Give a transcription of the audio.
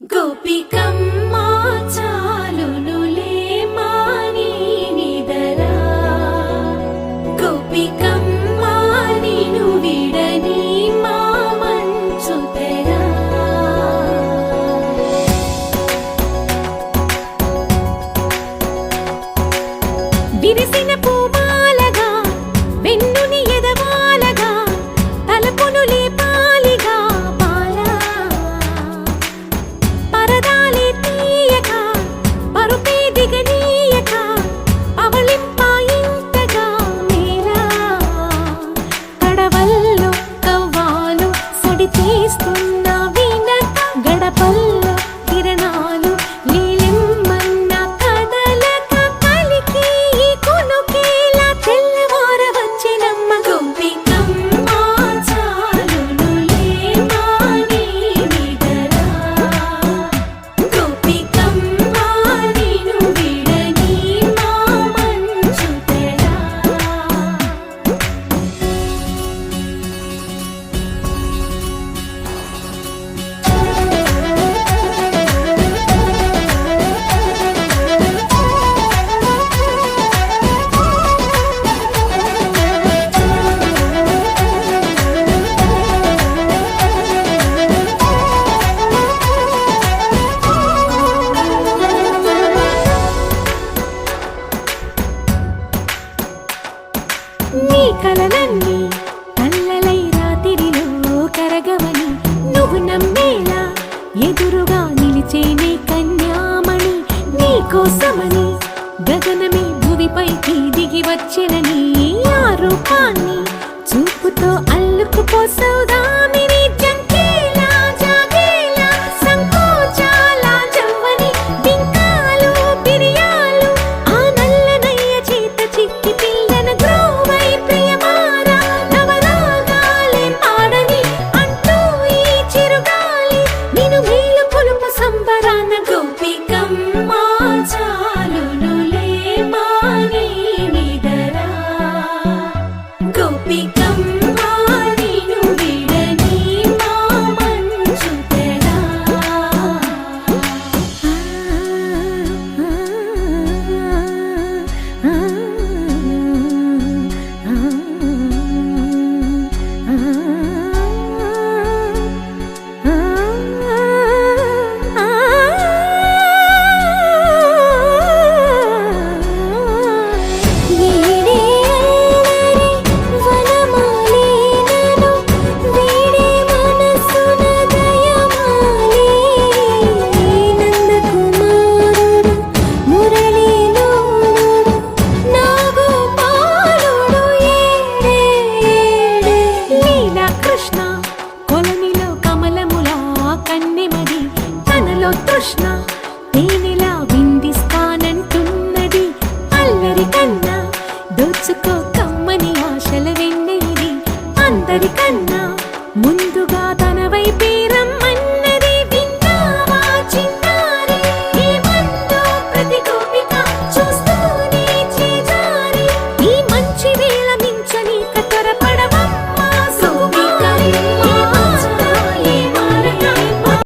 గోపికమ్మా చాలునులే మాని నిదరా గోపికమ్మా నిను విడని మా మంచు తెరా విరిసిన పూమాలగా వెన్నుని ఎదవాలగా తలపును లేపాలిగా బాలా పరదాలే తీయక పరుపే దిగనీయక అవళింపాయింతగా మేలా కడవల్లో కవ్వాలు సడి తీస్తున్న వినత గడపల్లో కిరణాలు లీలిమ్మన్న కదలక కలికి ఈ కొనుకేలా తెల్లవార వచ్చినమ్మ గోపికమ్మా చాలునులే మాని నిదరా గోపికమ్మా నిను విడని మా మంచు తెరా నీ కలలన్నీ కళ్ళలై రాత్రిలో కరగవని నువ్వు నమ్మేలా ఎదురుగా నిలిచేనే కన్యామణి నీ కోసమని గగనమే భువిపైకి దిగి వచ్చినని ఆ రూపాన్ని చూపుతో అల్లుకుపోసౌదా